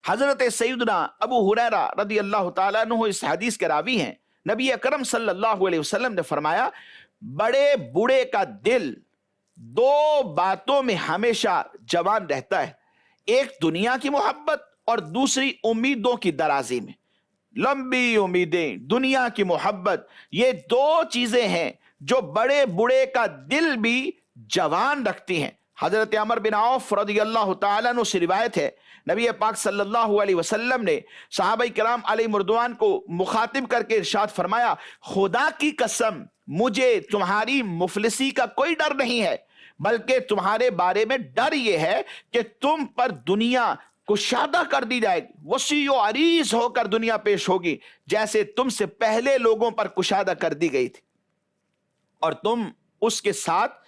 حضرت سیدنا ابو ہریرہ رضی اللہ تعالیٰ عنہ اس حدیث کے راوی ہیں. نبی اکرم صلی اللہ علیہ وسلم نے فرمایا بڑے بوڑھے کا دل دو باتوں میں ہمیشہ جوان رہتا ہے، ایک دنیا کی محبت اور دوسری امیدوں کی درازی میں. لمبی امیدیں، دنیا کی محبت، یہ دو چیزیں ہیں جو بڑے بوڑھے کا دل بھی جوان رکھتی ہیں. حضرت عمر بن عوف رضی اللہ تعالیٰ عنہ سے روایت ہے، نبی پاک صلی اللہ علیہ وسلم نے صحابہ کرام علیہ مردوان کو مخاطب کر کے ارشاد فرمایا خدا کی قسم مجھے تمہاری مفلسی کا کوئی ڈر نہیں ہے، بلکہ تمہارے بارے میں ڈر یہ ہے کہ تم پر دنیا کشادہ کر دی جائے گی، وسیع و عریض ہو کر دنیا پیش ہوگی جیسے تم سے پہلے لوگوں پر کشادہ کر دی گئی تھی، اور تم اس کے ساتھ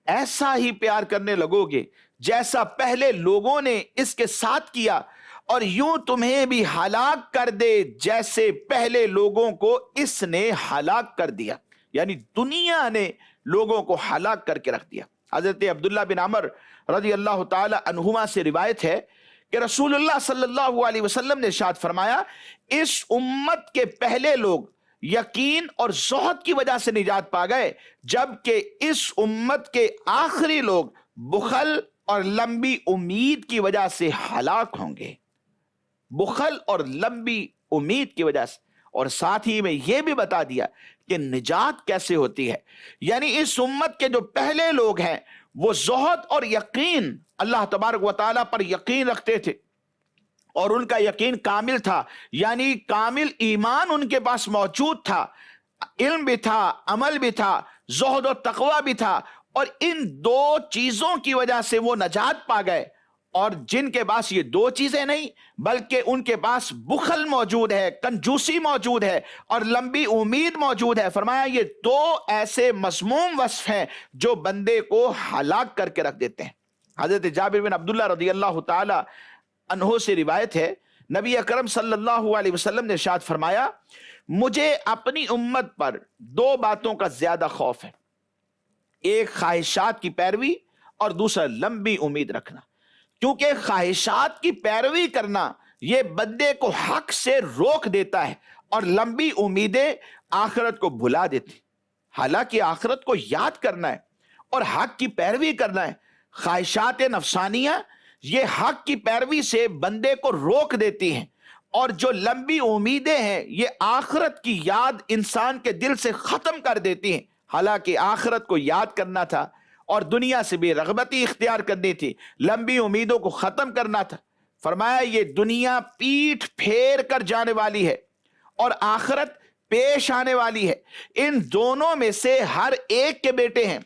ایسا ہی پیار کرنے لگو گے جیسا پہلے لوگوں نے اس کے ساتھ کیا، اور یوں تمہیں بھی ہلاک کر دے جیسے پہلے لوگوں کو اس نے ہلاک کر دیا. یعنی دنیا نے لوگوں کو ہلاک کر کے رکھ دیا. حضرت عبداللہ بن عمر رضی اللہ تعالی عنہما سے روایت ہے کہ رسول اللہ صلی اللہ علیہ وسلم نے ارشاد فرمایا اس امت کے پہلے لوگ یقین اور زہد کی وجہ سے نجات پا گئے، جبکہ اس امت کے آخری لوگ بخل اور لمبی امید کی وجہ سے ہلاک ہوں گے. بخل اور لمبی امید کی وجہ سے. اور ساتھ ہی میں یہ بھی بتا دیا کہ نجات کیسے ہوتی ہے. یعنی اس امت کے جو پہلے لوگ ہیں وہ زہد اور یقین، اللہ تبارک و تعالیٰ پر یقین رکھتے تھے اور ان کا یقین کامل تھا، یعنی کامل ایمان ان کے پاس موجود تھا، علم بھی تھا، عمل بھی تھا، زہد و تقوی بھی تھا، اور ان دو چیزوں کی وجہ سے وہ نجات پا گئے. اور جن کے پاس یہ دو چیزیں نہیں بلکہ ان کے پاس بخل موجود ہے، کنجوسی موجود ہے اور لمبی امید موجود ہے، فرمایا یہ دو ایسے مذموم وصف ہیں جو بندے کو ہلاک کر کے رکھ دیتے ہیں. حضرت جابر بن عبداللہ رضی اللہ تعالی عنہ سے روایت ہے، نبی اکرم صلی اللہ علیہ وسلم نے ارشاد فرمایا مجھے اپنی امت پر دو باتوں کا زیادہ خوف ہے، ایک خواہشات کی پیروی اور دوسرا لمبی امید رکھنا. کیونکہ خواہشات کی پیروی کرنا یہ بندے کو حق سے روک دیتا ہے اور لمبی امیدیں آخرت کو بھلا دیتی. حالانکہ آخرت کو یاد کرنا ہے اور حق کی پیروی کرنا ہے. خواہشات نفسانیہ یہ حق کی پیروی سے بندے کو روک دیتی ہیں، اور جو لمبی امیدیں ہیں یہ آخرت کی یاد انسان کے دل سے ختم کر دیتی ہیں. حالانکہ آخرت کو یاد کرنا تھا اور دنیا سے بھی رغبتی اختیار کرنی تھی، لمبی امیدوں کو ختم کرنا تھا. فرمایا یہ دنیا پیٹھ پھیر کر جانے والی ہے اور آخرت پیش آنے والی ہے، ان دونوں میں سے ہر ایک کے بیٹے ہیں.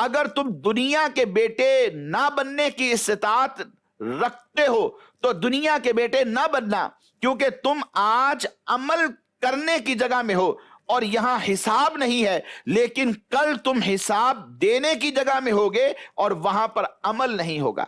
اگر تم دنیا کے بیٹے نہ بننے کی استطاعت رکھتے ہو تو دنیا کے بیٹے نہ بننا، کیونکہ تم آج عمل کرنے کی جگہ میں ہو اور یہاں حساب نہیں ہے، لیکن کل تم حساب دینے کی جگہ میں ہوگے اور وہاں پر عمل نہیں ہوگا.